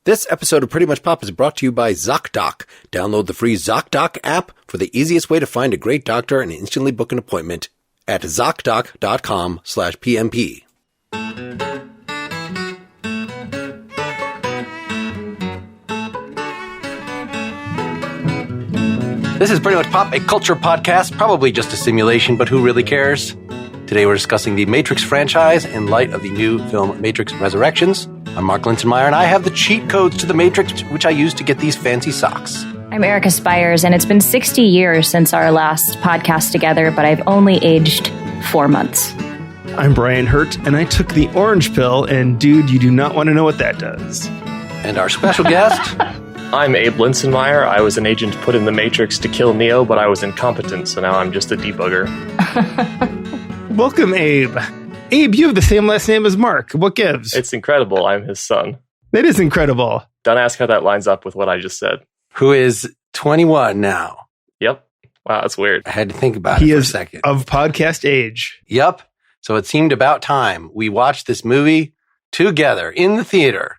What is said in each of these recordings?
This episode of Pretty Much Pop is brought to you by ZocDoc. Download the free ZocDoc app for the easiest way to find a great doctor and instantly book an appointment at ZocDoc.com/PMP. This is Pretty Much Pop, a culture podcast, probably just a simulation, but who really cares? Today we're discussing the Matrix franchise in light of the new film Matrix Resurrections. I'm Mark Linsenmayer, and I have the cheat codes to the Matrix, which I use to get these fancy socks. I'm Erica Spyres, and it's been 60 years since our last podcast together, but I've only aged 4 months. I'm Brian Hirt, and I took the orange pill, and dude, you do not want to know what that does. And our special guest... I'm Abe Linsenmayer. I was an agent put in the Matrix to kill Neo, but I was incompetent, so now I'm just a debugger. Welcome, Abe. Abe, you have the same last name as Mark. What gives? It's incredible. I'm his son. That is incredible. Don't ask how that lines up with what I just said. Who is 21 now. Yep. Wow, that's weird. I had to think about it for a second. He is of podcast age. Yep. So it seemed about time we watched this movie together in the theater.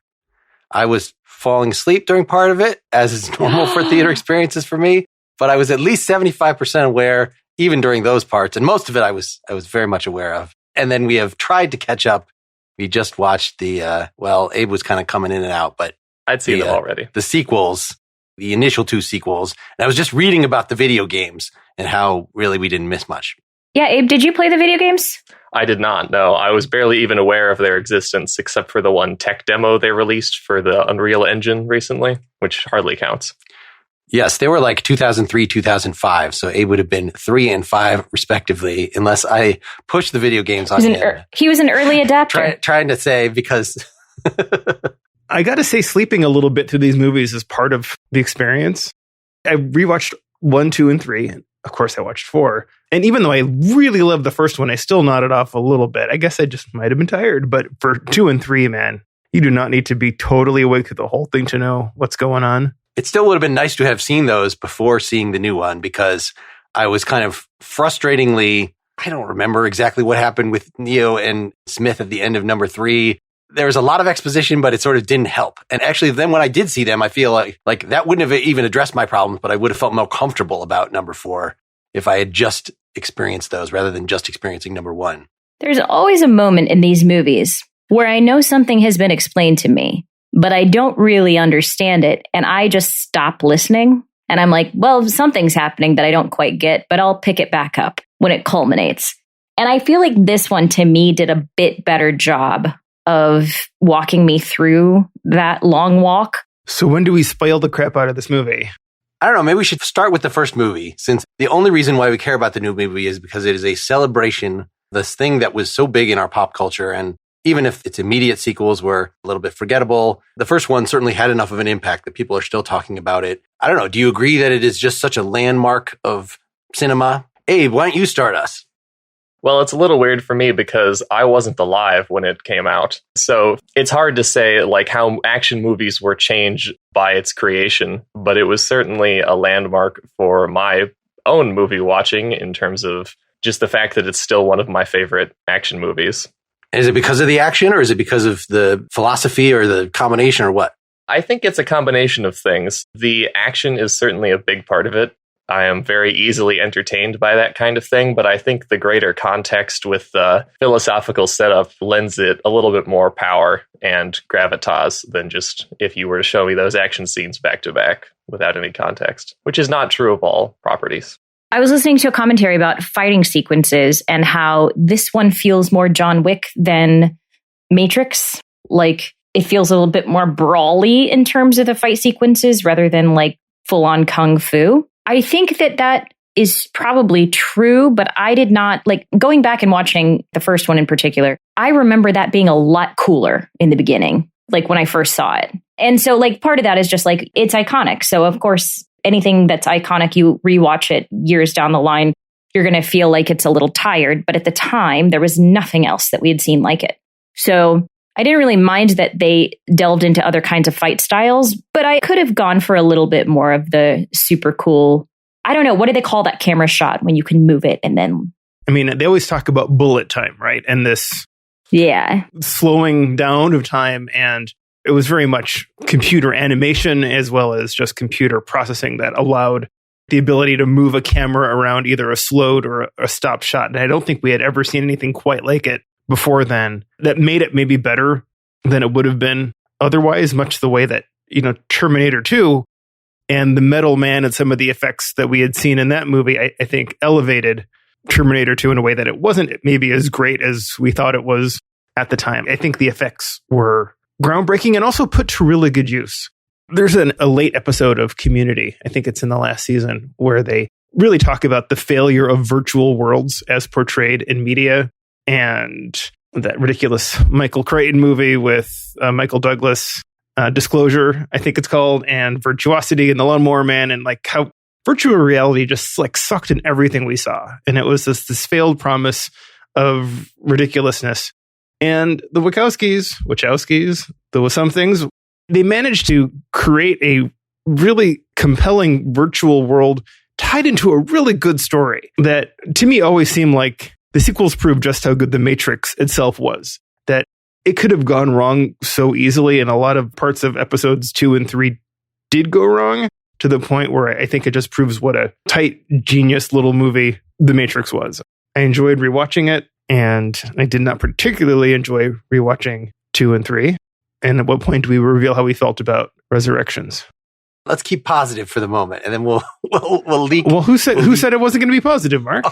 I was falling asleep during part of it, as is normal for theater experiences for me, but I was at least 75% aware, even during those parts, and most of it I was very much aware of. And then we have tried to catch up. We just watched the, Abe was kind of coming in and out, but I'd seen them already. The sequels, the initial 2 sequels. And I was just reading about the video games and how really we didn't miss much. Yeah, Abe, did you play the video games? I did not, no. I was barely even aware of their existence, except for the one tech demo they released for the Unreal Engine recently, which hardly counts. Yes, they were like 2003, 2005, so Abe would have been 3 and 5 respectively, unless I pushed the video games on him. He was an early adapter. Trying to say, because... I gotta say, sleeping a little bit through these movies is part of the experience. I rewatched 1, 2, and 3. Of course, I watched 4. And even though I really loved the first one, I still nodded off a little bit. I guess I just might have been tired. But for 2 and 3, man, you do not need to be totally awake through the whole thing to know what's going on. It still would have been nice to have seen those before seeing the new one, because I was kind of frustratingly, I don't remember exactly what happened with Neo and Smith at the end of number 3. There was a lot of exposition, but it sort of didn't help. And actually, then when I did see them, I feel like that wouldn't have even addressed my problems, but I would have felt more comfortable about number 4 if I had just experienced those rather than just experiencing number 1. There's always a moment in these movies where I know something has been explained to me, but I don't really understand it, and I just stop listening. And I'm like, well, something's happening that I don't quite get, but I'll pick it back up when it culminates. And I feel like this one, to me, did a bit better job of walking me through that long walk. So when do we spoil the crap out of this movie? I don't know. Maybe we should start with the first movie, since the only reason why we care about the new movie is because it is a celebration, this thing that was so big in our pop culture. And even if its immediate sequels were a little bit forgettable, the first one certainly had enough of an impact that people are still talking about it. I don't know. Do you agree that it is just such a landmark of cinema? Abe, why don't you start us? Well, it's a little weird for me because I wasn't alive when it came out. So it's hard to say like how action movies were changed by its creation, but it was certainly a landmark for my own movie watching in terms of just the fact that it's still one of my favorite action movies. Is it because of the action, or is it because of the philosophy, or the combination, or what? I think it's a combination of things. The action is certainly a big part of it. I am very easily entertained by that kind of thing, but I think the greater context with the philosophical setup lends it a little bit more power and gravitas than just if you were to show me those action scenes back to back without any context, which is not true of all properties. I was listening to a commentary about fighting sequences and how this one feels more John Wick than Matrix. Like, it feels a little bit more brawly in terms of the fight sequences rather than like full-on kung fu. I think that is probably true, but I did not, like, going back and watching the first one in particular, I remember that being a lot cooler in the beginning, like when I first saw it. And so, like, part of that is just like, it's iconic. So, of course, anything that's iconic, you rewatch it years down the line, you're going to feel like it's a little tired. But at the time, there was nothing else that we had seen like it. So I didn't really mind that they delved into other kinds of fight styles, but I could have gone for a little bit more of the super cool, I don't know, what do they call that camera shot when you can move it and then... I mean, they always talk about bullet time, right? And this slowing down of time. And it was very much computer animation as well as just computer processing that allowed the ability to move a camera around either a slowed or a stop shot. And I don't think we had ever seen anything quite like it before then that made it maybe better than it would have been otherwise, much the way that, Terminator 2 and the Metal Man and some of the effects that we had seen in that movie, I think elevated Terminator 2 in a way that it wasn't maybe as great as we thought it was at the time. I think the effects were groundbreaking and also put to really good use. There's a late episode of Community, I think it's in the last season, where they really talk about the failure of virtual worlds as portrayed in media, and that ridiculous Michael Crichton movie with Michael Douglas, Disclosure, I think it's called, and Virtuosity and The Lawnmower Man, and like how virtual reality just like sucked in everything we saw. And it was this failed promise of ridiculousness. And the Wachowskis, there were some things, they managed to create a really compelling virtual world tied into a really good story that to me always seemed like the sequels proved just how good The Matrix itself was. That it could have gone wrong so easily, and a lot of parts of episodes 2 and 3 did go wrong, to the point where I think it just proves what a tight, genius little movie The Matrix was. I enjoyed rewatching it, and I did not particularly enjoy rewatching 2 and 3. And at what point do we reveal how we felt about Resurrections? Let's keep positive for the moment, and then we'll leak. Well, who said it wasn't going to be positive, Mark?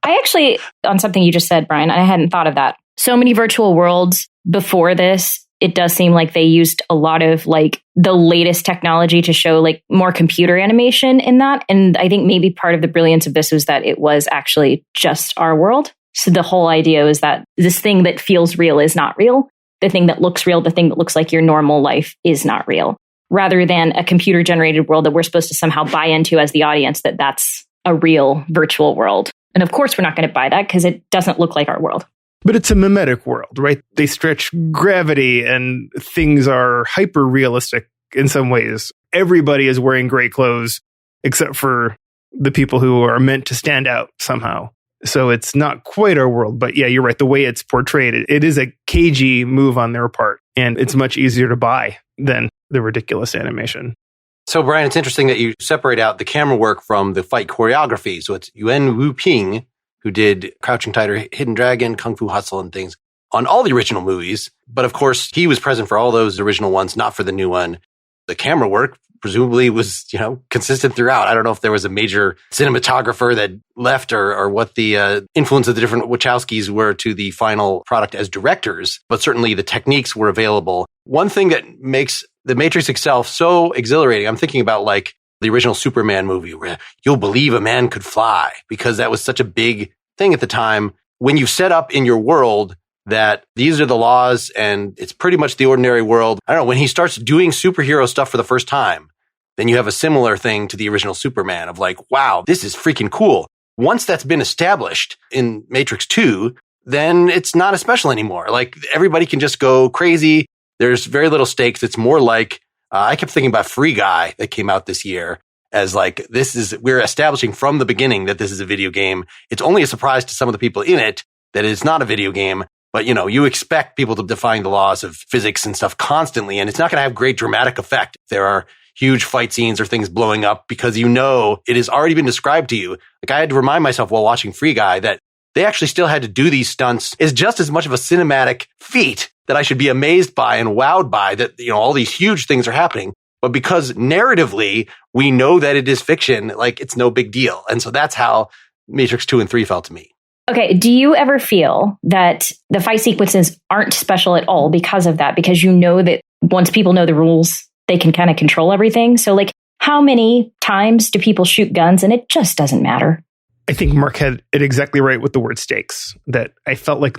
I actually, on something you just said, Brian, I hadn't thought of that. So many virtual worlds before this, it does seem like they used a lot of like the latest technology to show like more computer animation in that. And I think maybe part of the brilliance of this was that it was actually just our world. So the whole idea is that this thing that feels real is not real. The thing that looks real, the thing that looks like your normal life is not real. Rather than a computer generated world that we're supposed to somehow buy into as the audience, that's a real virtual world. And of course, we're not going to buy that because it doesn't look like our world. But it's a mimetic world, right? They stretch gravity and things are hyper realistic in some ways. Everybody is wearing gray clothes except for the people who are meant to stand out somehow. So it's not quite our world, but yeah, you're right. The way it's portrayed, it is a cagey move on their part, and it's much easier to buy than the ridiculous animation. So, Brian, it's interesting that you separate out the camera work from the fight choreography. So it's Yuen Wu-ping, who did Crouching Tiger, Hidden Dragon, Kung Fu Hustle, and things on all the original movies. But of course, he was present for all those original ones, not for the new one. The camera work presumably was, consistent throughout. I don't know if there was a major cinematographer that left or what the influence of the different Wachowskis were to the final product as directors, but certainly the techniques were available. One thing that makes The Matrix itself so exhilarating, I'm thinking about like the original Superman movie where you'll believe a man could fly, because that was such a big thing at the time. When you set up in your world that these are the laws and it's pretty much the ordinary world, I don't know, when he starts doing superhero stuff for the first time, then you have a similar thing to the original Superman of like, wow, this is freaking cool. Once that's been established in Matrix 2, then it's not as special anymore. Like everybody can just go crazy. There's very little stakes. It's more like, I kept thinking about Free Guy that came out this year as like, we're establishing from the beginning that this is a video game. It's only a surprise to some of the people in it that it's not a video game. But, you expect people to define the laws of physics and stuff constantly, and it's not going to have great dramatic effect if there are huge fight scenes or things blowing up, because it has already been described to you. Like I had to remind myself while watching Free Guy that they actually still had to do these stunts as just as much of a cinematic feat that I should be amazed by and wowed by that, all these huge things are happening. But because narratively, we know that it is fiction, like it's no big deal. And so that's how Matrix 2 and 3 felt to me. Okay, do you ever feel that the fight sequences aren't special at all because of that? Because you know that once people know the rules, they can kind of control everything. So like, how many times do people shoot guns and it just doesn't matter? I think Mark had it exactly right with the word stakes, that I felt like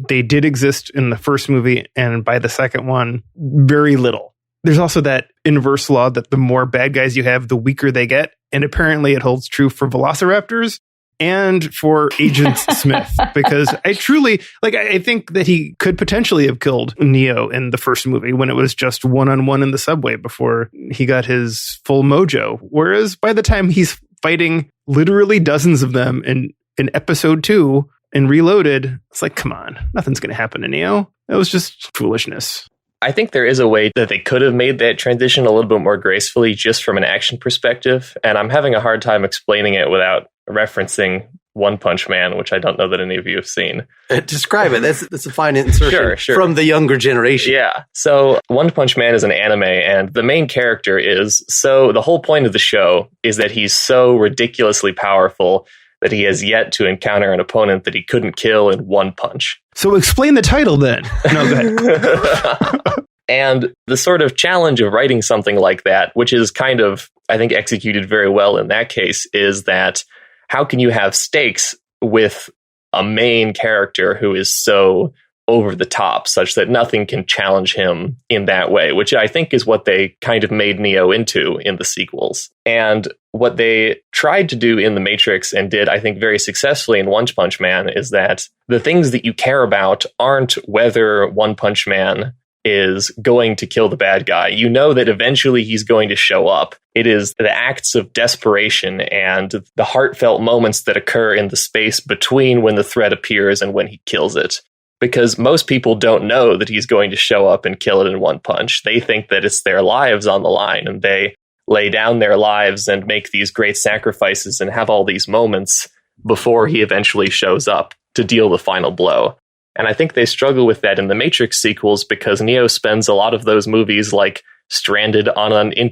they did exist in the first movie, and by the second one, very little. There's also that inverse law that the more bad guys you have, the weaker they get. And apparently it holds true for velociraptors and for Agent Smith, because I truly, I think that he could potentially have killed Neo in the first movie when it was just one-on-one in the subway before he got his full mojo. Whereas by the time he's fighting literally dozens of them in episode 2 and Reloaded, it's like, come on, nothing's going to happen to Neo. That was just foolishness. I think there is a way that they could have made that transition a little bit more gracefully just from an action perspective. And I'm having a hard time explaining it without referencing One Punch Man, which I don't know that any of you have seen. Describe it. That's a fine insertion Sure. from the younger generation. Yeah. So One Punch Man is an anime, and the main character is, so the whole point of the show is that he's so ridiculously powerful that he has yet to encounter an opponent that he couldn't kill in one punch. So explain the title then. No, go ahead. And the sort of challenge of writing something like that, which is kind of, I think, executed very well in that case, is that how can you have stakes with a main character who is so over the top, such that nothing can challenge him in that way, which I think is what they kind of made Neo into in the sequels. And what they tried to do in The Matrix and did, I think, very successfully in One Punch Man is that the things that you care about aren't whether One Punch Man is going to kill the bad guy. You know that eventually he's going to show up. It is the acts of desperation and the heartfelt moments that occur in the space between when the threat appears and when he kills it. Because most people don't know that he's going to show up and kill it in one punch. They think that it's their lives on the line, and they lay down their lives and make these great sacrifices and have all these moments before he eventually shows up to deal the final blow. And I think they struggle with that in the Matrix sequels because Neo spends a lot of those movies like stranded on a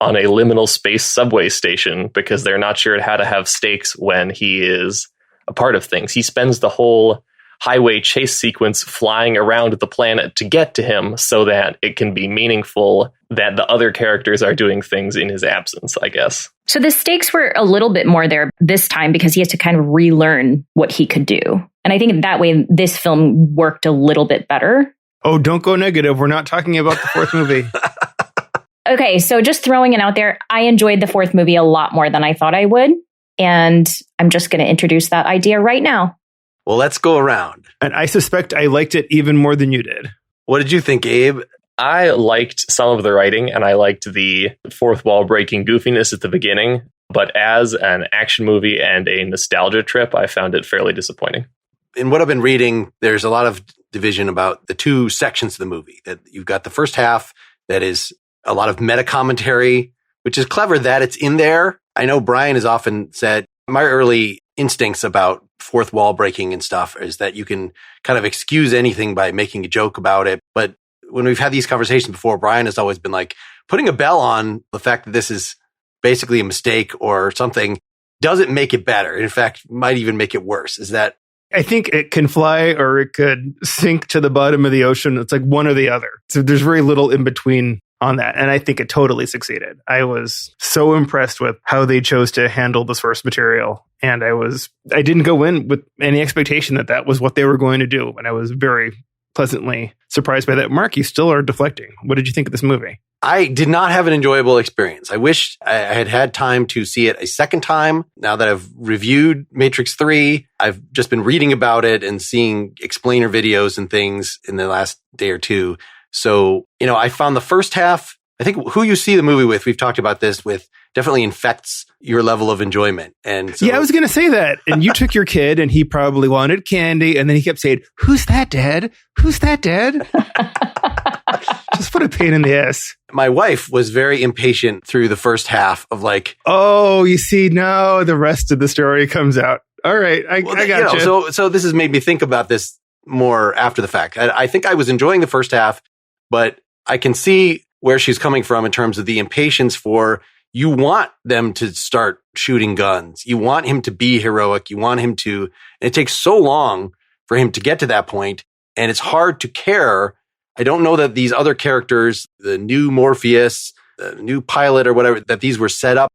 liminal space subway station because they're not sure how to have stakes when he is a part of things. He spends the whole highway chase sequence flying around the planet to get to him so that it can be meaningful that the other characters are doing things in his absence, I guess. So the stakes were a little bit more there this time because he has to kind of relearn what he could do. And I think that way this film worked a little bit better. Oh, don't go negative. We're not talking about the fourth movie. Okay, so just throwing it out there, I enjoyed the fourth movie a lot more than I thought I would. And I'm just going to introduce that idea right now. Well, let's go around. And I suspect I liked it even more than you did. What did you think, Abe? I liked some of the writing, and I liked the fourth wall breaking goofiness at the beginning. But as an action movie and a nostalgia trip, I found it fairly disappointing. In what I've been reading, there's a lot of division about the two sections of the movie. That you've got the first half that is a lot of meta commentary, which is clever that it's in there. I know Brian has often said, my early instincts about fourth wall breaking and stuff is that you can kind of excuse anything by making a joke about it. But when we've had these conversations before, Brian has always been like, putting a bell on the fact that this is basically a mistake or something doesn't make it better. In fact, might even make it worse. Is that? I think it can fly or it could sink to the bottom of the ocean. It's like one or the other. So there's very little in between on that. And I think it totally succeeded. I was so impressed with how they chose to handle the source material. And I didn't go in with any expectation that that was what they were going to do. And I was very pleasantly surprised by that. Mark, you still are deflecting. What did you think of this movie? I did not have an enjoyable experience. I wish I had had time to see it a second time. Now that I've reviewed Matrix 3, I've just been reading about it and seeing explainer videos and things in the last day or two. So, I found the first half, I think who you see the movie with, we've talked about this with, definitely infects your level of enjoyment. And so, yeah, I was going to say that. And you took your kid and he probably wanted candy. And then he kept saying, "Who's that, Dad? Who's that, Dad?" Just put a pain in the ass. My wife was very impatient through the first half of like, oh, you see, now the rest of the story comes out. All right, I got you. So this has made me think about this more after the fact. I think I was enjoying the first half, but I can see where she's coming from in terms of the impatience for, you want them to start shooting guns. You want him to be heroic. You want him to, and it takes so long for him to get to that point, and it's hard to care. I don't know that these other characters, the new Morpheus, the new pilot or whatever, that these were set up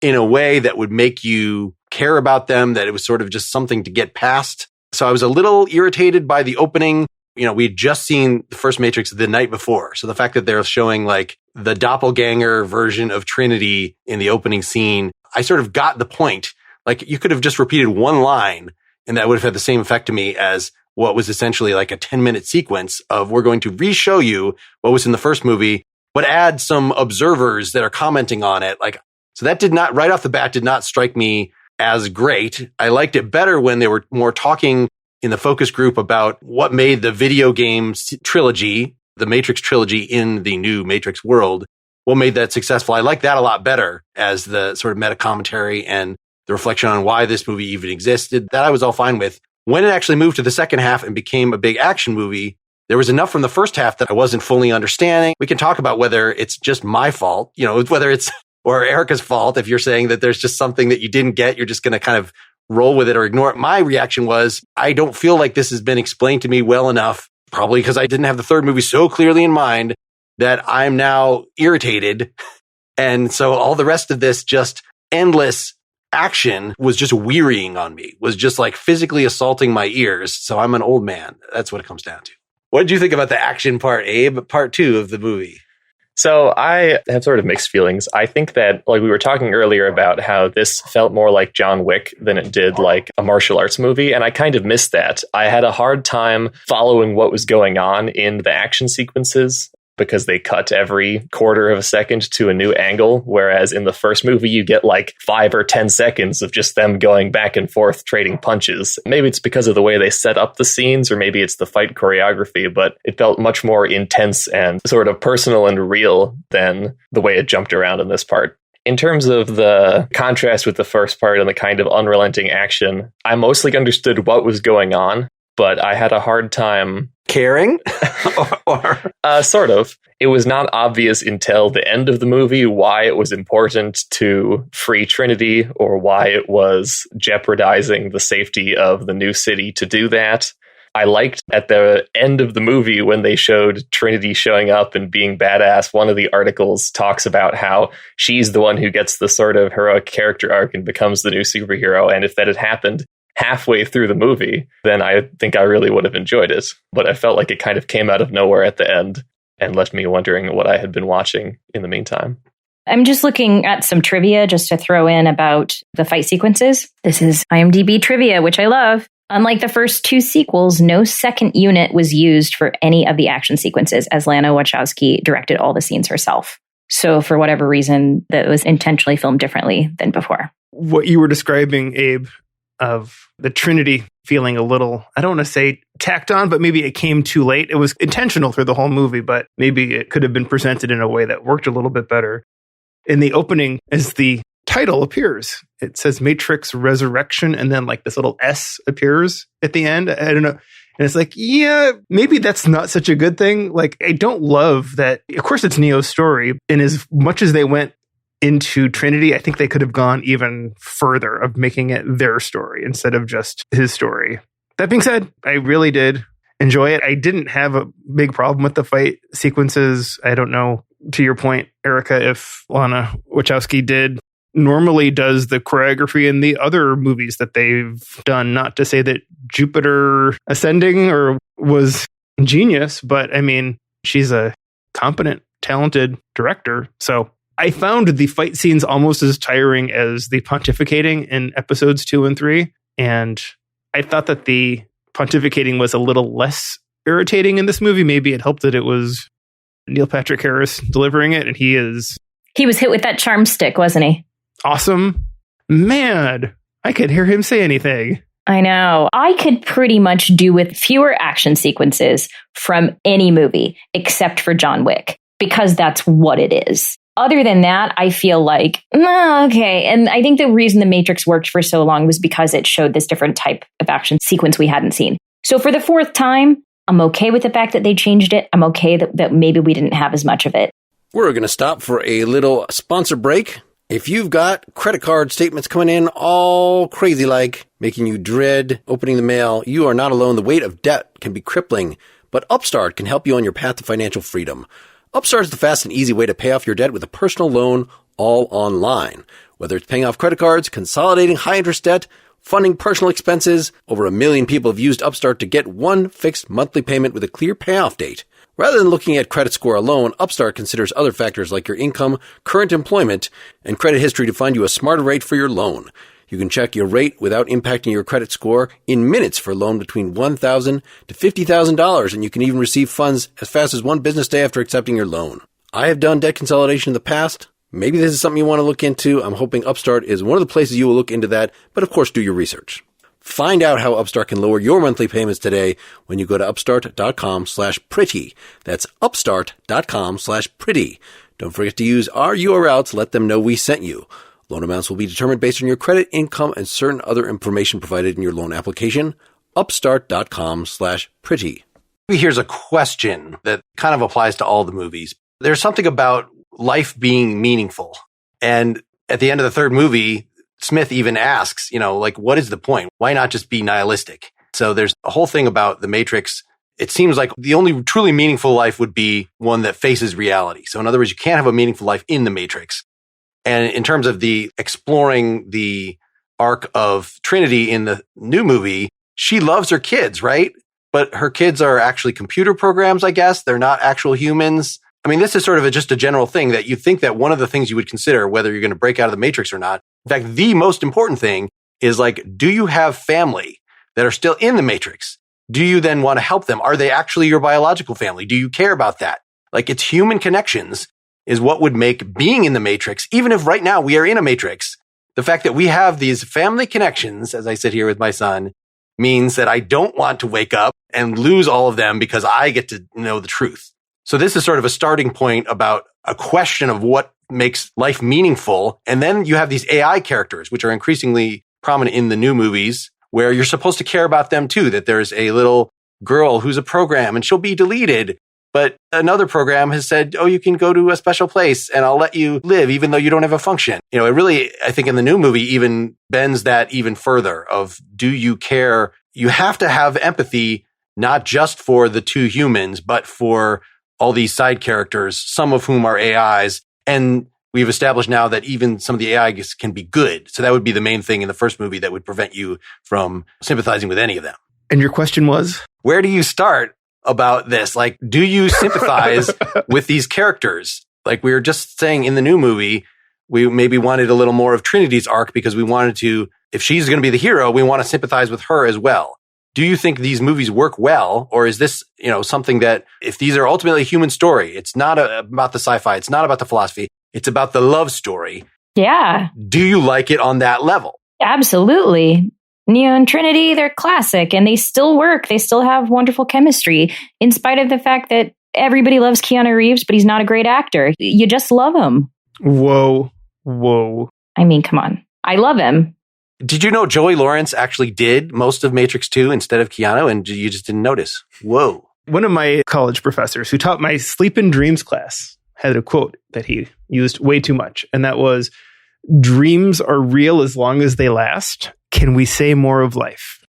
in a way that would make you care about them, that it was sort of just something to get past. So I was a little irritated by the opening. We'd just seen the first Matrix the night before. So the fact that they're showing like the doppelganger version of Trinity in the opening scene, I sort of got the point. Like, you could have just repeated one line and that would have had the same effect to me as what was essentially like a 10-minute sequence of, we're going to re-show you what was in the first movie, but add some observers that are commenting on it. Like, so that did not, right off the bat, did not strike me as great. I liked it better when they were more talking in the focus group about what made the video game trilogy, the Matrix trilogy in the new Matrix world, what made that successful. I like that a lot better as the sort of meta commentary and the reflection on why this movie even existed. That I was all fine with. When it actually moved to the second half and became a big action movie, there was enough from the first half that I wasn't fully understanding. We can talk about whether it's just my fault, whether it's or Erica's fault. If you're saying that there's just something that you didn't get, you're just going to kind of roll with it or ignore it. My reaction was, I don't feel like this has been explained to me well enough, probably because I didn't have the third movie so clearly in mind, that I'm now irritated. And so all the rest of this just endless action was just wearying on me, was just like physically assaulting my ears. So I'm an old man. That's what it comes down to. What did you think about the action part, Abe? Part 2 of the movie. So I have sort of mixed feelings. I think that, like we were talking earlier about how this felt more like John Wick than it did like a martial arts movie, and I kind of missed that. I had a hard time following what was going on in the action sequences because they cut every quarter of a second to a new angle, whereas in the first movie you get like 5 or 10 seconds of just them going back and forth trading punches. Maybe it's because of the way they set up the scenes, or maybe it's the fight choreography, but it felt much more intense and sort of personal and real than the way it jumped around in this part. In terms of the contrast with the first part and the kind of unrelenting action, I mostly understood what was going on, but I had a hard time caring. Sort of. It was not obvious until the end of the movie why it was important to free Trinity, or why it was jeopardizing the safety of the new city to do that. I liked at the end of the movie when they showed Trinity showing up and being badass. One of the articles talks about how she's the one who gets the sort of heroic character arc and becomes the new superhero. And if that had happened halfway through the movie, then I think I really would have enjoyed it. But I felt like it kind of came out of nowhere at the end and left me wondering what I had been watching in the meantime. I'm just looking at some trivia just to throw in about the fight sequences. This is IMDb Trivia, which I love. Unlike the first 2 sequels, no second unit was used for any of the action sequences, as Lana Wachowski directed all the scenes herself. So for whatever reason, that was intentionally filmed differently than before. What you were describing, Abe, of the Trinity feeling a little, I don't want to say tacked on, but maybe it came too late. It was intentional through the whole movie, but maybe it could have been presented in a way that worked a little bit better. In the opening, as the title appears, it says Matrix Resurrection, and then like this little S appears at the end. I don't know. And it's like, yeah, maybe that's not such a good thing. Like, I don't love that. Of course, it's Neo's story. And as much as they went into Trinity, I think they could have gone even further of making it their story instead of just his story. That being said, I really did enjoy it. I didn't have a big problem with the fight sequences. I don't know, to your point, Erica, if Lana Wachowski normally does the choreography in the other movies that they've done. Not to say that Jupiter Ascending was genius, but I mean, she's a competent, talented director. So I found the fight scenes almost as tiring as the pontificating in episodes 2 and 3. And I thought that the pontificating was a little less irritating in this movie. Maybe it helped that it was Neil Patrick Harris delivering it. And he was hit with that charm stick, wasn't he? Awesome. Man, I could hear him say anything. I know. I could pretty much do with fewer action sequences from any movie except for John Wick, because that's what it is. Other than that, I feel like, okay. And I think the reason The Matrix worked for so long was because it showed this different type of action sequence we hadn't seen. So for the 4th time, I'm okay with the fact that they changed it. I'm okay that maybe we didn't have as much of it. We're going to stop for a little sponsor break. If you've got credit card statements coming in all crazy like, making you dread opening the mail, you are not alone. The weight of debt can be crippling, but Upstart can help you on your path to financial freedom. Upstart is the fast and easy way to pay off your debt with a personal loan all online. Whether it's paying off credit cards, consolidating high-interest debt, funding personal expenses, over 1 million people have used Upstart to get one fixed monthly payment with a clear payoff date. Rather than looking at credit score alone, Upstart considers other factors like your income, current employment, and credit history to find you a smarter rate for your loan. You can check your rate without impacting your credit score in minutes for a loan between $1,000 to $50,000, and you can even receive funds as fast as 1 business day after accepting your loan. I have done debt consolidation in the past. Maybe this is something you want to look into. I'm hoping Upstart is one of the places you will look into that, but of course do your research. Find out how Upstart can lower your monthly payments today when you go to upstart.com/pretty. That's upstart.com/pretty. Don't forget to use our URL to let them know we sent you. Loan amounts will be determined based on your credit, income, and certain other information provided in your loan application. Upstart.com/pretty. Here's a question that kind of applies to all the movies. There's something about life being meaningful. And at the end of the third movie, Smith even asks, what is the point? Why not just be nihilistic? So there's a whole thing about the Matrix. It seems like the only truly meaningful life would be one that faces reality. So in other words, you can't have a meaningful life in the Matrix. And in terms of the exploring the arc of Trinity in the new movie, she loves her kids, right? But her kids are actually computer programs, I guess. They're not actual humans. I mean, this is sort of just a general thing that you think that one of the things you would consider, whether you're going to break out of the Matrix or not. In fact, the most important thing is do you have family that are still in the Matrix? Do you then want to help them? Are they actually your biological family? Do you care about that? It's human connections is what would make being in the Matrix, even if right now we are in a Matrix, the fact that we have these family connections, as I sit here with my son, means that I don't want to wake up and lose all of them because I get to know the truth. So this is sort of a starting point about a question of what makes life meaningful. And then you have these AI characters, which are increasingly prominent in the new movies, where you're supposed to care about them too, that there's a little girl who's a program and she'll be deleted. But another program has said, you can go to a special place and I'll let you live even though you don't have a function. It really, I think in the new movie, even bends that even further of, do you care? You have to have empathy, not just for the two humans, but for all these side characters, some of whom are AIs. And we've established now that even some of the AIs can be good. So that would be the main thing in the first movie that would prevent you from sympathizing with any of them. And your question was? Where do you start about this? Do you sympathize with these characters? We were just saying in the new movie, we maybe wanted a little more of Trinity's arc because we wanted to, if she's going to be the hero, we want to sympathize with her as well. Do you think these movies work well? Or is this, something that if these are ultimately a human story, it's not about the sci-fi, it's not about the philosophy, it's about the love story. Yeah. Do you like it on that level? Absolutely. Neo and Trinity, they're classic and they still work. They still have wonderful chemistry in spite of the fact that everybody loves Keanu Reeves, but he's not a great actor. You just love him. Whoa. I mean, come on. I love him. Did you know Joey Lawrence actually did most of Matrix 2 instead of Keanu and you just didn't notice? Whoa. One of my college professors who taught my Sleep and Dreams class had a quote that he used way too much. And that was, dreams are real as long as they last. Can we say more of life?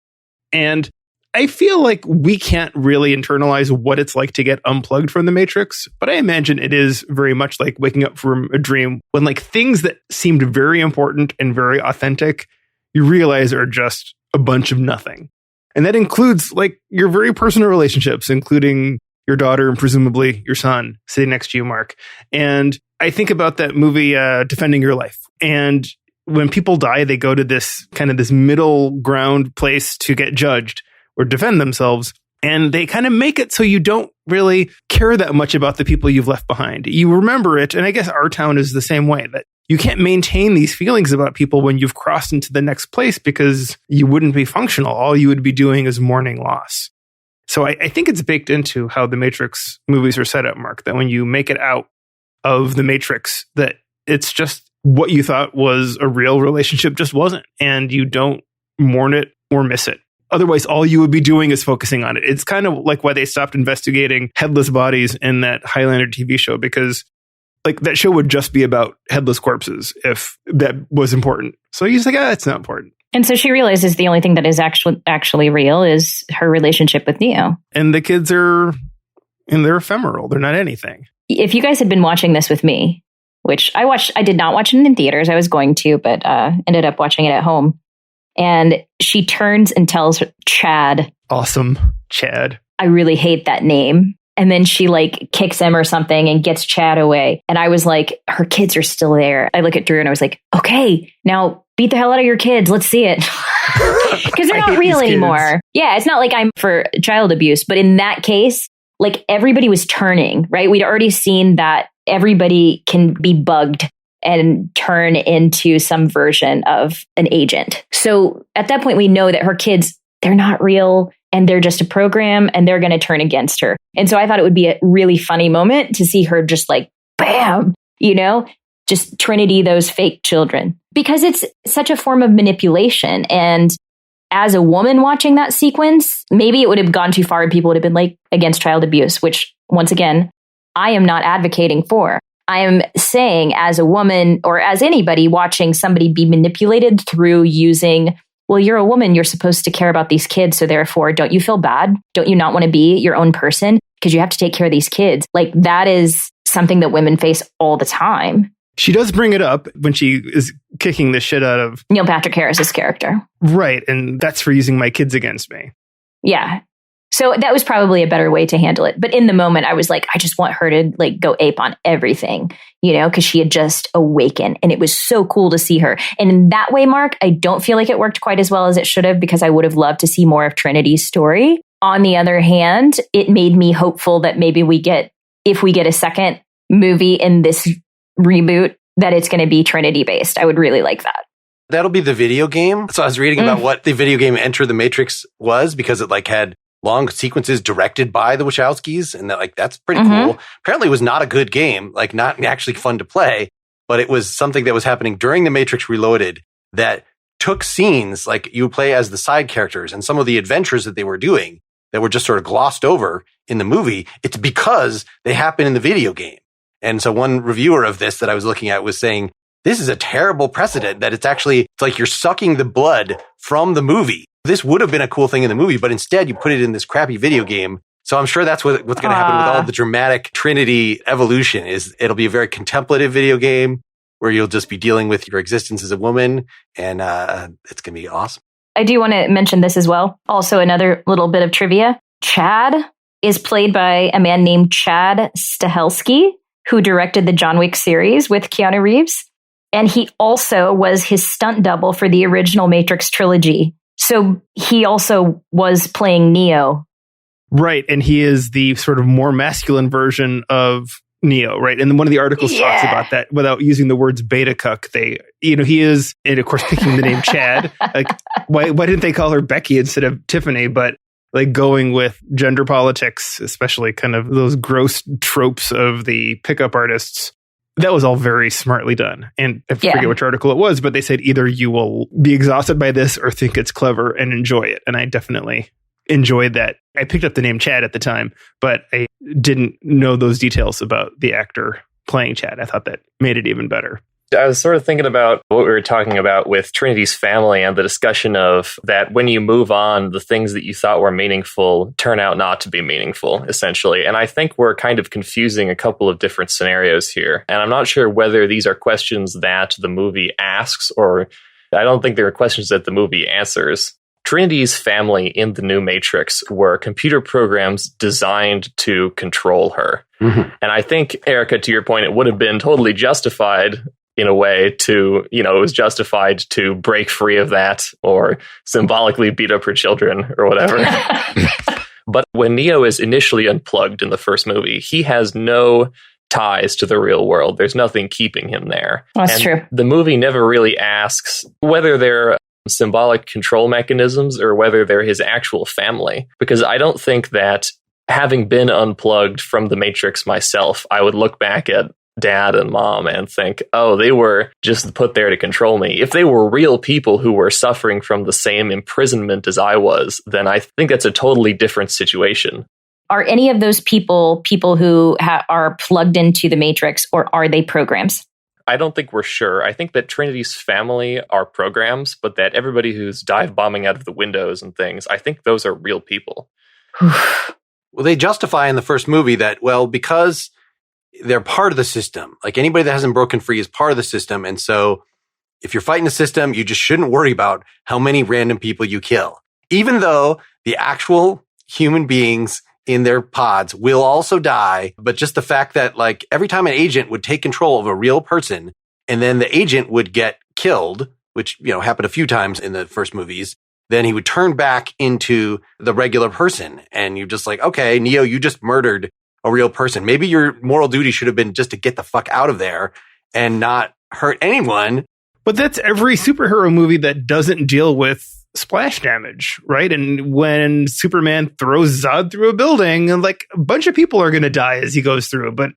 And I feel like we can't really internalize what it's like to get unplugged from the Matrix, but I imagine it is very much like waking up from a dream when things that seemed very important and very authentic, you realize are just a bunch of nothing. And that includes your very personal relationships, including your daughter and presumably your son sitting next to you, Mark. And I think about that movie, Defending Your Life. And when people die, they go to this kind of this middle ground place to get judged or defend themselves. And they kind of make it so you don't really care that much about the people you've left behind. You remember it. And I guess our town is the same way, that you can't maintain these feelings about people when you've crossed into the next place because you wouldn't be functional. All you would be doing is mourning loss. So I think it's baked into how the Matrix movies are set up, Mark, that when you make it out of the Matrix, that it's just what you thought was a real relationship just wasn't. And you don't mourn it or miss it. Otherwise, all you would be doing is focusing on it. It's kind of like why they stopped investigating headless bodies in that Highlander TV show, because that show would just be about headless corpses if that was important. So he's like, it's not important. And so she realizes the only thing that is actually real is her relationship with Neo. And the kids they're ephemeral. They're not anything. If you guys had been watching this with me, which I did not watch it in theaters. I was going to, but ended up watching it at home. And she turns and tells Chad. Awesome. Chad. I really hate that name. And then she kicks him or something and gets Chad away. And I was like, her kids are still there. I look at Drew and I was like, okay, now beat the hell out of your kids. Let's see it. Because they're not real anymore. Yeah, it's not like I'm for child abuse. But in that case, everybody was turning, right? We'd already seen that everybody can be bugged and turn into some version of an agent. So at that point, we know that her kids, they're not real and they're just a program and they're going to turn against her. And so I thought it would be a really funny moment to see her just like, bam, just Trinity those fake children, because it's such a form of manipulation. And as a woman watching that sequence, maybe it would have gone too far and people would have been like against child abuse, which once again, I am not advocating for. I am saying as a woman or as anybody watching somebody be manipulated through using, well, you're a woman, you're supposed to care about these kids. So therefore, don't you feel bad? Don't you not want to be your own person because you have to take care of these kids? Like that is something that women face all the time. She does bring it up when she is kicking the shit out of Neil Patrick Harris's character. Right. And that's for using my kids against me. Yeah. So that was probably a better way to handle it. But in the moment, I was like, I just want her to like go ape on everything, because she had just awakened and it was so cool to see her. And in that way, Mark, I don't feel like it worked quite as well as it should have because I would have loved to see more of Trinity's story. On the other hand, it made me hopeful that maybe if we get a second movie in this reboot, that it's going to be Trinity based. I would really like that. That'll be the video game. So I was reading about what the video game Enter the Matrix was because it like had long sequences directed by the Wachowskis. And that's pretty cool. Apparently it was not a good game, like not actually fun to play, but it was something that was happening during the Matrix Reloaded that took scenes like you play as the side characters and some of the adventures that they were doing that were just sort of glossed over in the movie. It's because they happen in the video game. And so one reviewer of this that I was looking at was saying, this is a terrible precedent that it's like you're sucking the blood from the movie. This would have been a cool thing in the movie, but instead you put it in this crappy video game. So I'm sure that's what's going to happen with all the dramatic Trinity evolution is it'll be a very contemplative video game where you'll just be dealing with your existence as a woman. And it's going to be awesome. I do want to mention this as well. Also, another little bit of trivia. Chad is played by a man named Chad Stahelski, who directed the John Wick series with Keanu Reeves. And he also was his stunt double for the original Matrix trilogy. So he also was playing Neo. Right. And he is the sort of more masculine version of Neo, right? And one of the articles talks about that without using the words beta cuck. He is, and of course, picking the name Chad. Like, why didn't they call her Becky instead of Tiffany? But like going with gender politics, especially kind of those gross tropes of the pickup artists. That was all very smartly done. And I forget which article it was, but they said either you will be exhausted by this or think it's clever and enjoy it. And I definitely enjoyed that. I picked up the name Chad at the time, but I didn't know those details about the actor playing Chad. I thought that made it even better. I was sort of thinking about what we were talking about with Trinity's family and the discussion of that when you move on, the things that you thought were meaningful turn out not to be meaningful, essentially. And I think we're kind of confusing a couple of different scenarios here. And I'm not sure whether these are questions that the movie asks, or I don't think they are questions that the movie answers. Trinity's family in the new Matrix were computer programs designed to control her. Mm-hmm. And I think, Erica, to your point, it would have been totally justified in a way to, it was justified to break free of that or symbolically beat up her children or whatever. But when Neo is initially unplugged in the first movie, he has no ties to the real world. There's nothing keeping him there. That's true. The movie never really asks whether they're symbolic control mechanisms or whether they're his actual family. Because I don't think that having been unplugged from the Matrix myself, I would look back at Dad and Mom and think, oh, they were just put there to control me. If they were real people who were suffering from the same imprisonment as I was, then I think that's a totally different situation. Are any of those people who are plugged into the Matrix, or are they programs? I don't think we're sure. I think that Trinity's family are programs, but that everybody who's dive bombing out of the windows and things, I think those are real people. Well, they justify in the first movie that, because they're part of the system. Like anybody that hasn't broken free is part of the system. And so if you're fighting the system, you just shouldn't worry about how many random people you kill. Even though the actual human beings in their pods will also die. But just the fact that like every time an agent would take control of a real person and then the agent would get killed, which, happened a few times in the first movies, then he would turn back into the regular person. And you're just like, okay, Neo, you just murdered a real person. Maybe your moral duty should have been just to get the fuck out of there and not hurt anyone. But that's every superhero movie that doesn't deal with splash damage, right? And when Superman throws Zod through a building, and like a bunch of people are going to die as he goes through. But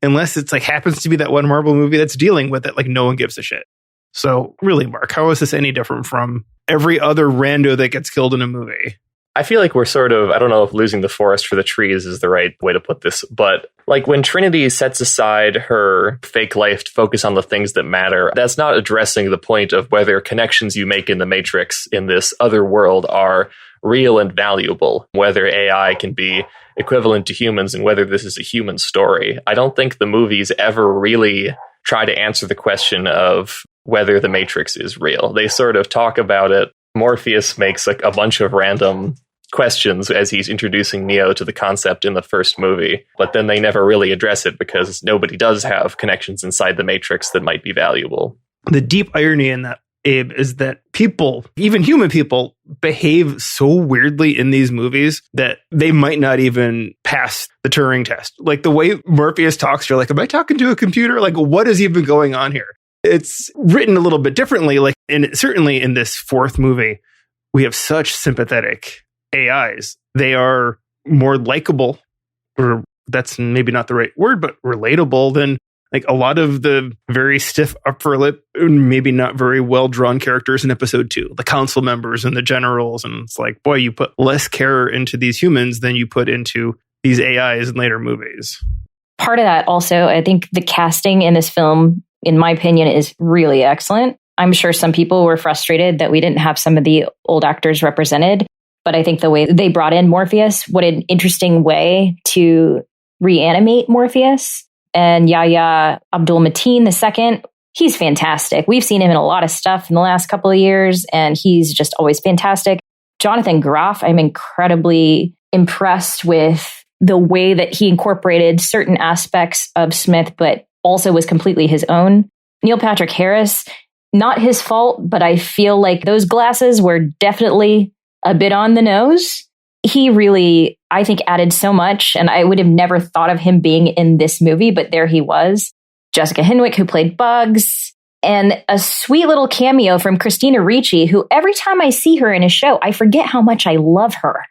unless it's like happens to be that one Marvel movie that's dealing with it, like no one gives a shit. So really, Mark, how is this any different from every other rando that gets killed in a movie? I feel like we're sort of, I don't know if losing the forest for the trees is the right way to put this, but like when Trinity sets aside her fake life to focus on the things that matter, that's not addressing the point of whether connections you make in the Matrix in this other world are real and valuable, whether AI can be equivalent to humans and whether this is a human story. I don't think the movies ever really try to answer the question of whether the Matrix is real. They sort of talk about it. Morpheus makes like a bunch of random questions as he's introducing Neo to the concept in the first movie, but then they never really address it because nobody does have connections inside the Matrix that might be valuable. The deep irony in that, Abe, is that people, even human people, behave so weirdly in these movies that they might not even pass the Turing test. Like the way Morpheus talks, you're like, am I talking to a computer? Like, what is even going on here? It's written a little bit differently. Like, and certainly in this fourth movie, we have such sympathetic AIs. They are more likable, or that's maybe not the right word, but relatable than like a lot of the very stiff upper lip, maybe not very well drawn characters in episode 2, the council members and the generals. And it's like, boy, you put less care into these humans than you put into these AIs in later movies. Part of that also, I think the casting in this film, in my opinion, is really excellent. I'm sure some people were frustrated that we didn't have some of the old actors represented. But I think the way they brought in Morpheus, what an interesting way to reanimate Morpheus. And Yahya Abdul-Mateen II, he's fantastic. We've seen him in a lot of stuff in the last couple of years, and he's just always fantastic. Jonathan Groff, I'm incredibly impressed with the way that he incorporated certain aspects of Smith, but also was completely his own. Neil Patrick Harris, not his fault, but I feel like those glasses were definitely a bit on the nose. He really, I think, added so much, and I would have never thought of him being in this movie, but there he was. Jessica Henwick, who played Bugs, and a sweet little cameo from Christina Ricci, who every time I see her in a show, I forget how much I love her.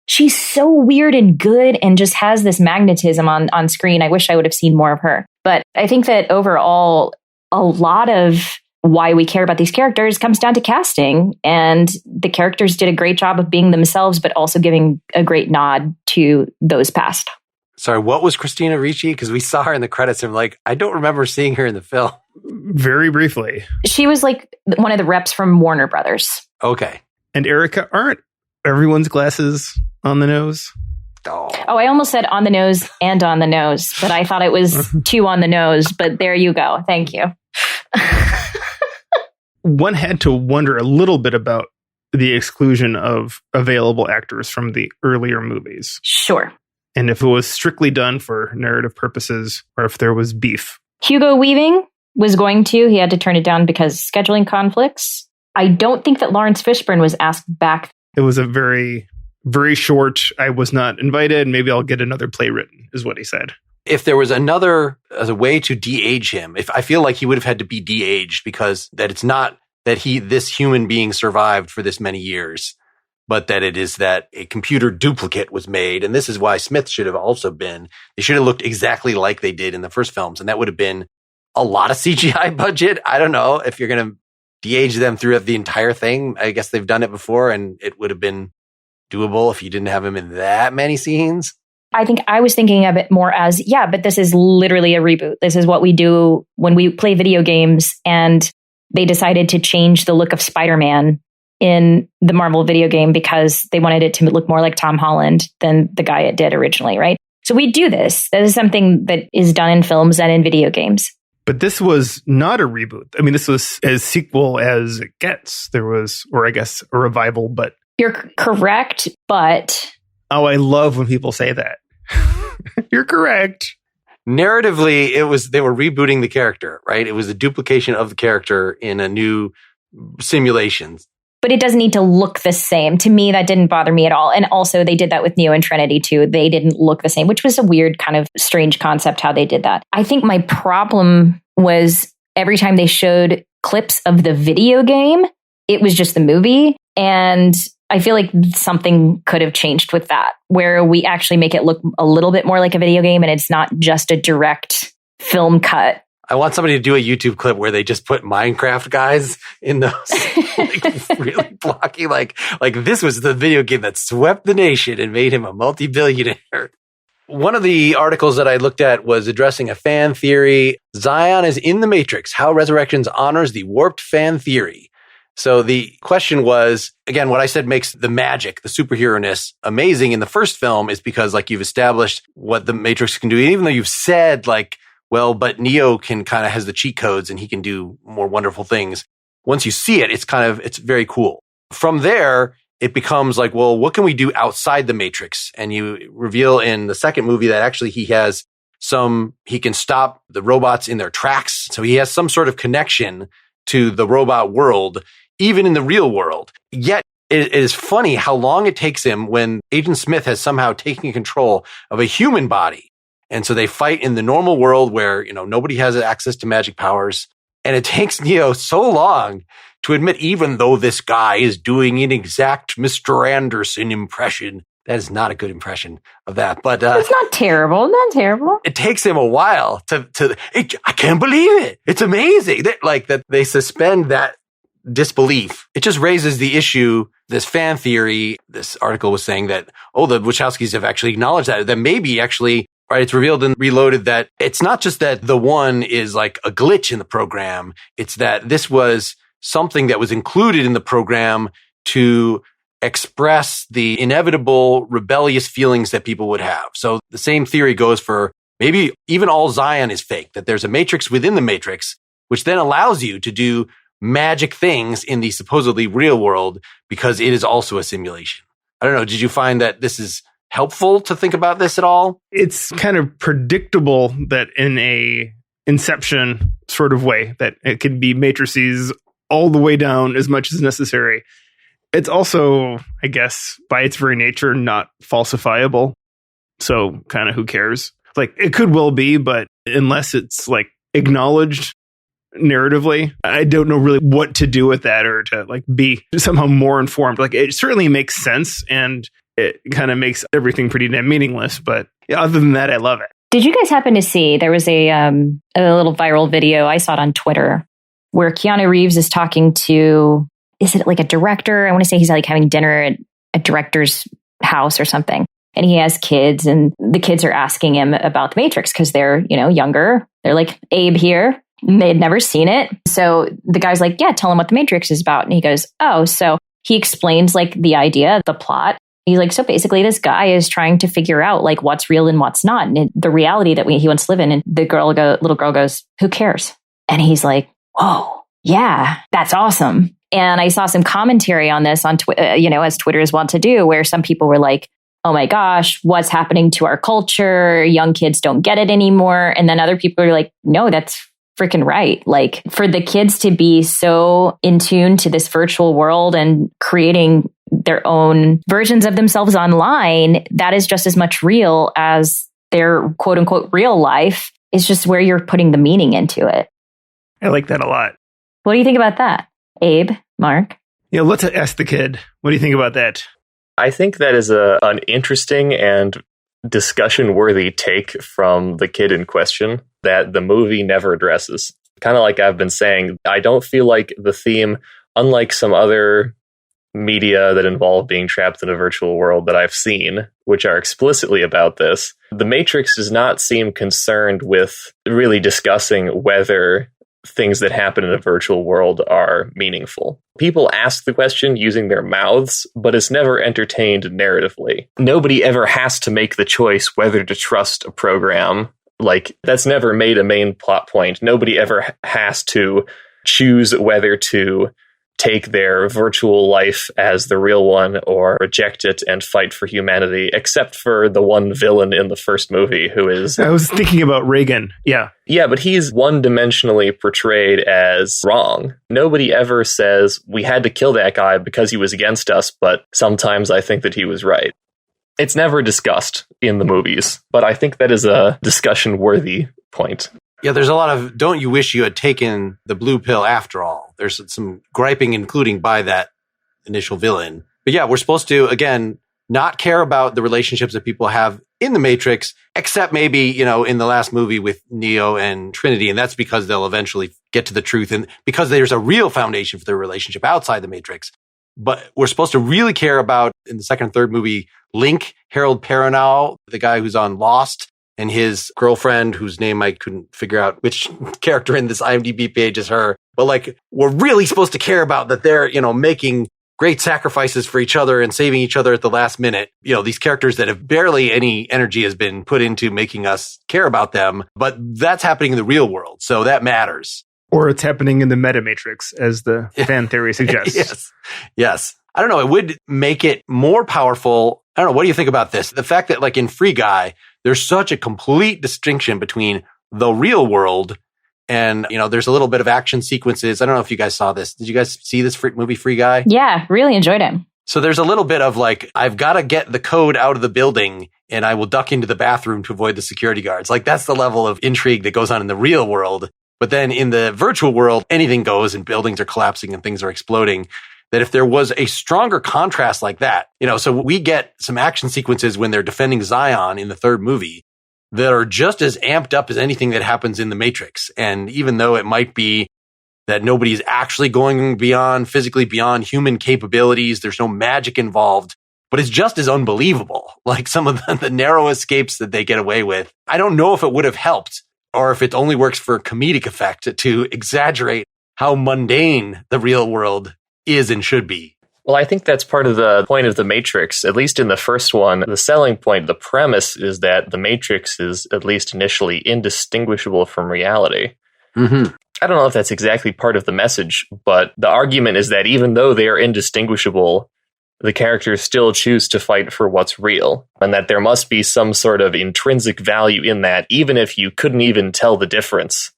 She's so weird and good and just has this magnetism on screen. I wish I would have seen more of her. But I think that overall, a lot of why we care about these characters comes down to casting, and the characters did a great job of being themselves, but also giving a great nod to those past. Sorry, what was Christina Ricci? Because we saw her in the credits and I'm like, I don't remember seeing her in the film. Very briefly. She was like one of the reps from Warner Brothers. Okay. And Erica, aren't everyone's glasses on the nose? Oh, I almost said on the nose and on the nose, but I thought it was 2 on the nose, but there you go. Thank you. One had to wonder a little bit about the exclusion of available actors from the earlier movies. Sure. And if it was strictly done for narrative purposes, or if there was beef. Hugo Weaving was going to. He had to turn it down because of scheduling conflicts. I don't think that Lawrence Fishburne was asked back. It was a very, very short, I was not invited, maybe I'll get another play written, is what he said. If there was another as a way to de-age him, if I feel like he would have had to be de-aged, because that it's not that this human being survived for this many years, but that it is that a computer duplicate was made. And this is why Smith should have also been. They should have looked exactly like they did in the first films. And that would have been a lot of CGI budget. I don't know if you're going to de-age them throughout the entire thing. I guess they've done it before and it would have been doable if you didn't have him in that many scenes. I think I was thinking of it more as, but this is literally a reboot. This is what we do when we play video games, and they decided to change the look of Spider-Man in the Marvel video game because they wanted it to look more like Tom Holland than the guy it did originally, right? So we do this. That is something that is done in films and in video games. But this was not a reboot. I mean, this was as sequel as it gets. There was, or I guess, a revival, but... You're correct, but... Oh, I love when people say that. You're correct. Narratively, they were rebooting the character, right? It was a duplication of the character in a new simulation. But it doesn't need to look the same. To me, that didn't bother me at all. And also, they did that with Neo and Trinity, too. They didn't look the same, which was a weird kind of strange concept how they did that. I think my problem was, every time they showed clips of the video game, it was just the movie. And I feel like something could have changed with that, where we actually make it look a little bit more like a video game and it's not just a direct film cut. I want somebody to do a YouTube clip where they just put Minecraft guys in those like really blocky, like this was the video game that swept the nation and made him a multi-billionaire. One of the articles that I looked at was addressing a fan theory. Zion is in the Matrix, how Resurrections honors the warped fan theory. So the question was, again, what I said makes the magic, the superhero-ness amazing in the first film is because like you've established what the Matrix can do. And even though you've said like, well, but Neo can kind of has the cheat codes and he can do more wonderful things. Once you see it, it's very cool. From there, it becomes like, well, what can we do outside the Matrix? And you reveal in the second movie that actually he can stop the robots in their tracks. So he has some sort of connection to the robot world, even in the real world. Yet it is funny how long it takes him when Agent Smith has somehow taken control of a human body. And so they fight in the normal world where, nobody has access to magic powers. And it takes Neo so long to admit, even though this guy is doing an exact Mr. Anderson impression, that is not a good impression of that. But it's not terrible. Not terrible. It takes him a while I can't believe it. It's amazing that they suspend that disbelief. It just raises the issue, this fan theory. This article was saying that, the Wachowskis have actually acknowledged that maybe actually, right, it's revealed in Reloaded that it's not just that the one is like a glitch in the program. It's that this was something that was included in the program to express the inevitable rebellious feelings that people would have. So the same theory goes for maybe even all Zion is fake, that there's a matrix within the matrix, which then allows you to do magic things in the supposedly real world because it is also a simulation. I don't know. Did you find that this is helpful to think about this at all? It's kind of predictable that in a Inception sort of way that it could be matrices all the way down as much as necessary. It's also, I guess, by its very nature, not falsifiable. So kind of who cares? Like it could well be, but unless it's like acknowledged narratively, I don't know really what to do with that or to like be somehow more informed. Like it certainly makes sense and it kind of makes everything pretty damn meaningless. But yeah, other than that, I love it. Did you guys happen to see, there was a little viral video, I saw it on Twitter, where Keanu Reeves is talking to, is it like a director? I want to say he's like having dinner at a director's house or something. And he has kids and the kids are asking him about the Matrix because they're, younger. They're like, Abe here. And they had never seen it. So the guy's like, yeah, tell him what the Matrix is about. And he goes, oh, so he explains like the idea, the plot. He's like, so basically this guy is trying to figure out like what's real and what's not. And the reality that he wants to live in. And the little girl goes, who cares? And he's like, whoa, yeah, that's awesome. And I saw some commentary on this on Twitter, as Twitter is wont to do, where some people were like, oh my gosh, what's happening to our culture? Young kids don't get it anymore. And then other people are like, no, that's freaking right. Like for the kids to be so in tune to this virtual world and creating their own versions of themselves online, that is just as much real as their quote unquote real life. It's just where you're putting the meaning into it. I like that a lot. What do you think about that? Abe, Mark? Yeah, let's ask the kid. What do you think about that? I think that is an interesting and discussion-worthy take from the kid in question that the movie never addresses. Kind of like I've been saying, I don't feel like the theme, unlike some other media that involve being trapped in a virtual world that I've seen, which are explicitly about this, The Matrix does not seem concerned with really discussing whether things that happen in a virtual world are meaningful. People ask the question using their mouths, but it's never entertained narratively. Nobody ever has to make the choice whether to trust a program. Like, that's never made a main plot point. Nobody ever has to choose whether to take their virtual life as the real one or reject it and fight for humanity, except for the one villain in the first movie who is... I was thinking about Reagan. Yeah. Yeah, but he's one-dimensionally portrayed as wrong. Nobody ever says, we had to kill that guy because he was against us, but sometimes I think that he was right. It's never discussed in the movies, but I think that is a discussion-worthy point. Yeah, there's a lot of, don't you wish you had taken the blue pill after all? There's some griping, including by that initial villain. But yeah, we're supposed to, again, not care about the relationships that people have in the Matrix, except maybe, in the last movie with Neo and Trinity. And that's because they'll eventually get to the truth and because there's a real foundation for their relationship outside the Matrix. But we're supposed to really care about, in the second and third movie, Link, Harold Perrineau, the guy who's on Lost, and his girlfriend, whose name I couldn't figure out which character in this IMDb page is her. But we're really supposed to care about that they're, making great sacrifices for each other and saving each other at the last minute. These characters that have barely any energy has been put into making us care about them. But that's happening in the real world. So that matters. Or it's happening in the meta matrix, as the fan theory suggests. Yes. I don't know. It would make it more powerful. I don't know. What do you think about this? The fact that in Free Guy, there's such a complete distinction between the real world and, there's a little bit of action sequences. I don't know if you guys saw this. Did you guys see this movie Free Guy? Yeah, really enjoyed it. So there's a little bit of I've got to get the code out of the building and I will duck into the bathroom to avoid the security guards. That's the level of intrigue that goes on in the real world. But then in the virtual world, anything goes and buildings are collapsing and things are exploding. That if there was a stronger contrast like that, so we get some action sequences when they're defending Zion in the third movie that are just as amped up as anything that happens in the Matrix. And even though it might be that nobody's actually going physically beyond human capabilities, there's no magic involved, but it's just as unbelievable. Some of the narrow escapes that they get away with. I don't know if it would have helped or if it only works for comedic effect to exaggerate how mundane the real world is and should be. Well, I think that's part of the point of the Matrix. At least in the first one, the selling point, the premise is that the Matrix is, at least initially, indistinguishable from reality. Mm-hmm. I don't know if that's exactly part of the message, but the argument is that even though they are indistinguishable, the characters still choose to fight for what's real, and that there must be some sort of intrinsic value in that, even if you couldn't even tell the difference.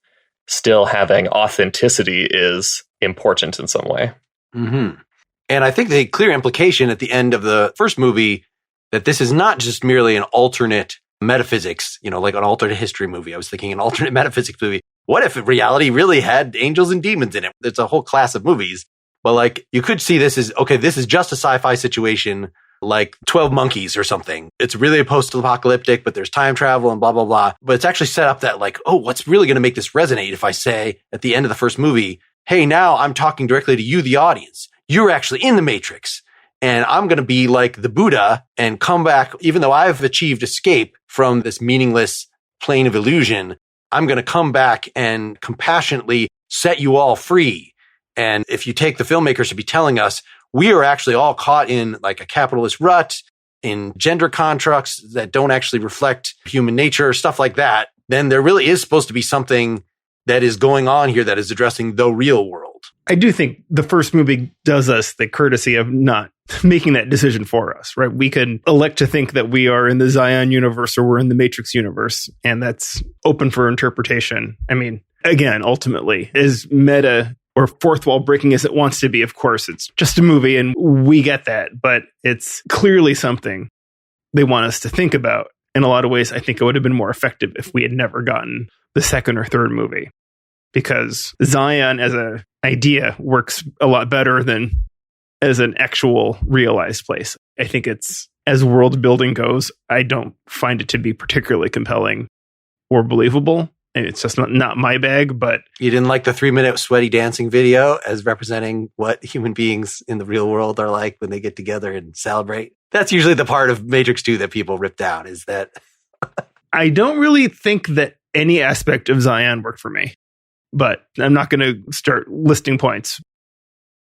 Still having authenticity is important in some way. Mm-hmm. And I think the clear implication at the end of the first movie that this is not just merely an alternate metaphysics, like an alternate history movie. I was thinking an alternate metaphysics movie. What if reality really had angels and demons in it? It's a whole class of movies. But you could see this as, okay, this is just a sci-fi situation like 12 Monkeys or something. It's really post-apocalyptic, but there's time travel and blah, blah, blah. But it's actually set up that what's really going to make this resonate if I say at the end of the first movie, hey, now I'm talking directly to you, the audience. You're actually in the Matrix. And I'm going to be like the Buddha and come back, even though I've achieved escape from this meaningless plane of illusion, I'm going to come back and compassionately set you all free. And if you take the filmmakers to be telling us, we are actually all caught in a capitalist rut, in gender constructs that don't actually reflect human nature, stuff like that, then there really is supposed to be something that is going on here that is addressing the real world. I do think the first movie does us the courtesy of not making that decision for us, right? We could elect to think that we are in the Zion universe or we're in the Matrix universe, and that's open for interpretation. I mean, again, ultimately, as meta or fourth wall breaking as it wants to be, of course, it's just a movie and we get that, but it's clearly something they want us to think about. In a lot of ways, I think it would have been more effective if we had never gotten the second or third movie, because Zion as an idea works a lot better than as an actual realized place. I think it's, as world building goes, I don't find it to be particularly compelling or believable. And it's just not my bag, but... You didn't like the 3-minute sweaty dancing video as representing what human beings in the real world are like when they get together and celebrate? That's usually the part of Matrix 2 that people ripped out, is that... I don't really think that any aspect of Zion worked for me, but I'm not going to start listing points.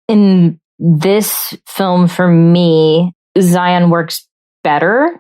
In this film, for me, Zion works better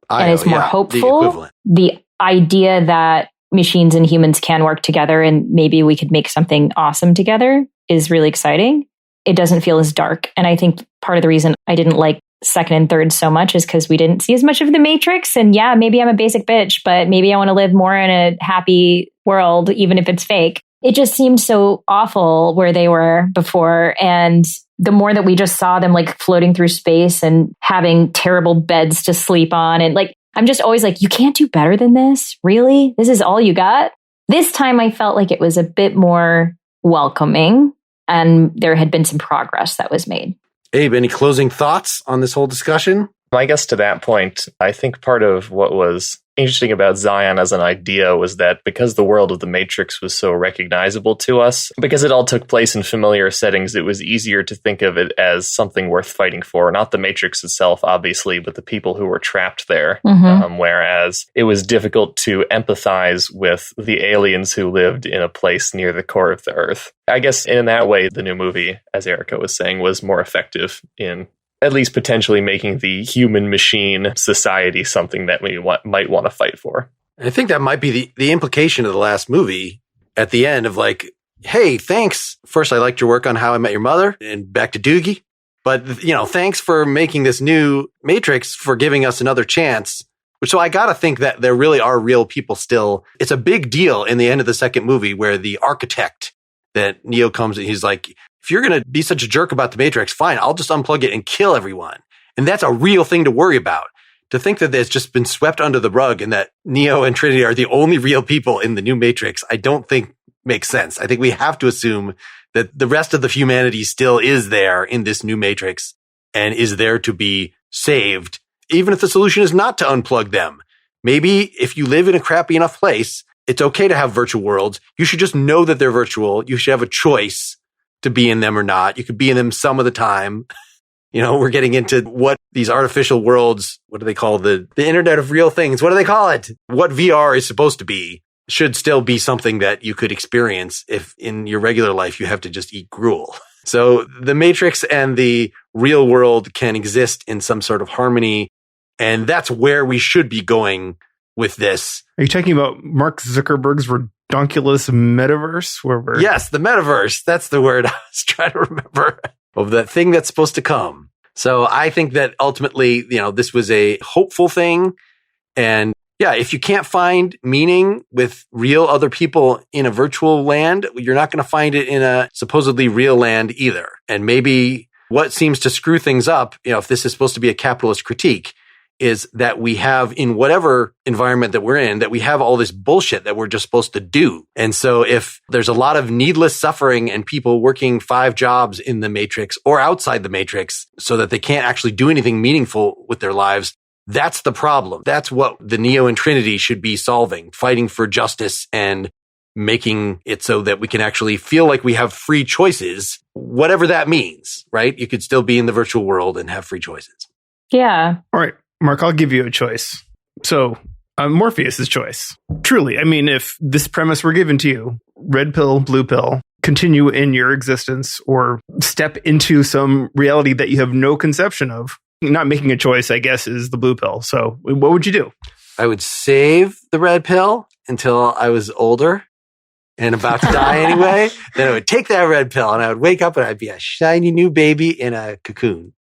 and is more hopeful. The idea that machines and humans can work together and maybe we could make something awesome together is really exciting. It doesn't feel as dark. And I think part of the reason I didn't like second and third so much is because we didn't see as much of the Matrix. And yeah, maybe I'm a basic bitch, but maybe I want to live more in a happy world, even if it's fake. It just seemed so awful where they were before. And the more that we just saw them floating through space and having terrible beds to sleep on, and I'm just always you can't do better than this. Really? This is all you got? This time I felt like it was a bit more welcoming and there had been some progress that was made. Abe, any closing thoughts on this whole discussion? I guess to that point, I think part of what was interesting about Zion as an idea was that because the world of the Matrix was so recognizable to us, because it all took place in familiar settings, it was easier to think of it as something worth fighting for. Not the Matrix itself, obviously, but the people who were trapped there. Whereas it was difficult to empathize with the aliens who lived in a place near the core of the Earth. I guess in that way, the new movie, as Erica was saying, was more effective in at least potentially making the human machine society something that we might want to fight for. I think that might be the implication of the last movie at the end of like, hey, thanks. First, I liked your work on How I Met Your Mother and back to Doogie. But, thanks for making this new Matrix, for giving us another chance. So I got to think that there really are real people still. It's a big deal in the end of the second movie where the architect that Neo comes and he's like, if you're going to be such a jerk about the Matrix, fine, I'll just unplug it and kill everyone. And that's a real thing to worry about. To think that it's just been swept under the rug and that Neo and Trinity are the only real people in the new Matrix, I don't think makes sense. I think we have to assume that the rest of the humanity still is there in this new Matrix and is there to be saved, even if the solution is not to unplug them. Maybe if you live in a crappy enough place, it's okay to have virtual worlds. You should just know that they're virtual. You should have a choice to be in them or not. You could be in them some of the time. We're getting into what these artificial worlds, what do they call the internet of real things? What do they call it? What VR is supposed to be should still be something that you could experience if in your regular life you have to just eat gruel. So the Matrix and the real world can exist in some sort of harmony. And that's where we should be going with this. Are you talking about Mark Zuckerberg's redonkulous metaverse? Yes, the metaverse. That's the word I was trying to remember, of that thing that's supposed to come. So I think that ultimately, this was a hopeful thing. And yeah, if you can't find meaning with real other people in a virtual land, you're not going to find it in a supposedly real land either. And maybe what seems to screw things up, if this is supposed to be a capitalist critique, is that we have in whatever environment that we're in, that we have all this bullshit that we're just supposed to do. And so if there's a lot of needless suffering and people working 5 jobs in the Matrix or outside the Matrix so that they can't actually do anything meaningful with their lives, that's the problem. That's what the Neo and Trinity should be solving, fighting for justice and making it so that we can actually feel like we have free choices, whatever that means, right? You could still be in the virtual world and have free choices. Yeah. All right, Mark, I'll give you a choice. So Morpheus's choice. Truly, I mean, if this premise were given to you, red pill, blue pill, continue in your existence or step into some reality that you have no conception of, not making a choice, I guess, is the blue pill. So what would you do? I would save the red pill until I was older and about to die anyway. Then I would take that red pill and I would wake up and I'd be a shiny new baby in a cocoon.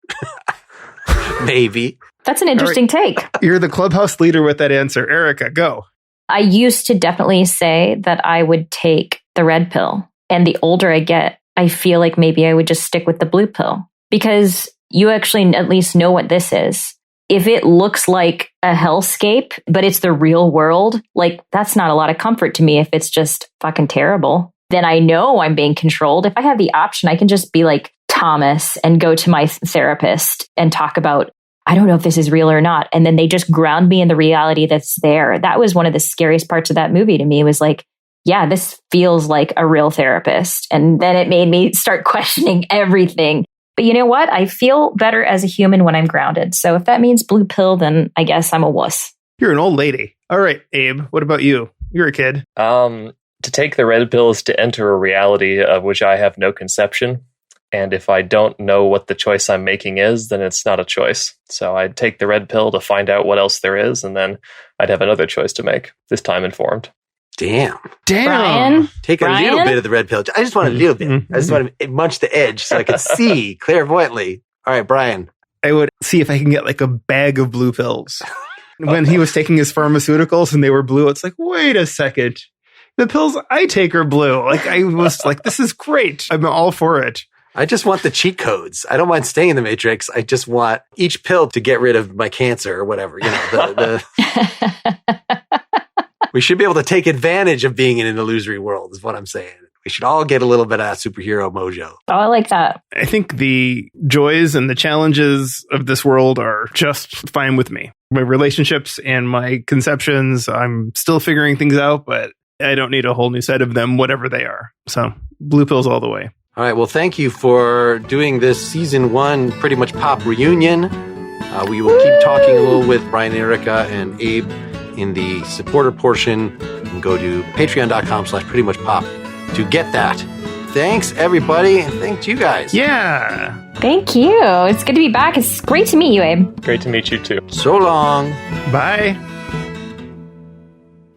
Maybe. That's an interesting take. You're the clubhouse leader with that answer. Erica, go. I used to definitely say that I would take the red pill. And the older I get, I feel like maybe I would just stick with the blue pill. Because you actually at least know what this is. If it looks like a hellscape, but it's the real world, like that's not a lot of comfort to me if it's just fucking terrible. Then I know I'm being controlled. If I have the option, I can just be like Thomas and go to my therapist and talk about, I don't know if this is real or not. And then they just ground me in the reality that's there. That was one of the scariest parts of that movie to me, was like, yeah, this feels like a real therapist. And then it made me start questioning everything. But you know what? I feel better as a human when I'm grounded. So if that means blue pill, then I guess I'm a wuss. You're an old lady. All right, Abe, what about you? You're a kid. To take the red pill is to enter a reality of which I have no conception. And if I don't know what the choice I'm making is, then it's not a choice. So I'd take the red pill to find out what else there is, and then I'd have another choice to make, this time informed. Damn. Brian? Take a little bit of the red pill. I just want a little bit. I just want to munch the edge so I could see clairvoyantly. All right, Brian. I would see if I can get like a bag of blue pills. When he was taking his pharmaceuticals and they were blue, it's like, wait a second. The pills I take are blue. Like I was like, this is great. I'm all for it. I just want the cheat codes. I don't mind staying in the Matrix. I just want each pill to get rid of my cancer or whatever. We should be able to take advantage of being in an illusory world, is what I'm saying. We should all get a little bit of that superhero mojo. Oh, I like that. I think the joys and the challenges of this world are just fine with me. My relationships and my conceptions, I'm still figuring things out, but I don't need a whole new set of them, whatever they are. So blue pills all the way. All right. Well, thank you for doing this season 1 Pretty Much Pop reunion. We will keep talking a little with Brian, Erica, and Abe in the supporter portion. You can go to patreon.com/prettymuchpop to get that. Thanks, everybody, and thanks you guys. Yeah. Thank you. It's good to be back. It's great to meet you, Abe. Great to meet you too. So long. Bye.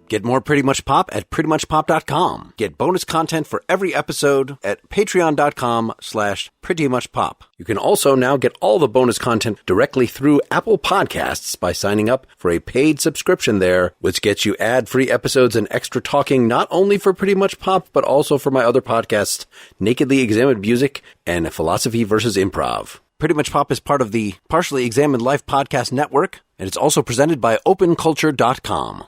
Get more Pretty Much Pop at prettymuchpop.com. Get bonus content for every episode at patreon.com/prettymuchpop. You can also now get all the bonus content directly through Apple Podcasts by signing up for a paid subscription there, which gets you ad-free episodes and extra talking not only for Pretty Much Pop, but also for my other podcasts, Nakedly Examined Music and Philosophy vs. Improv. Pretty Much Pop is part of the Partially Examined Life Podcast Network, and it's also presented by openculture.com.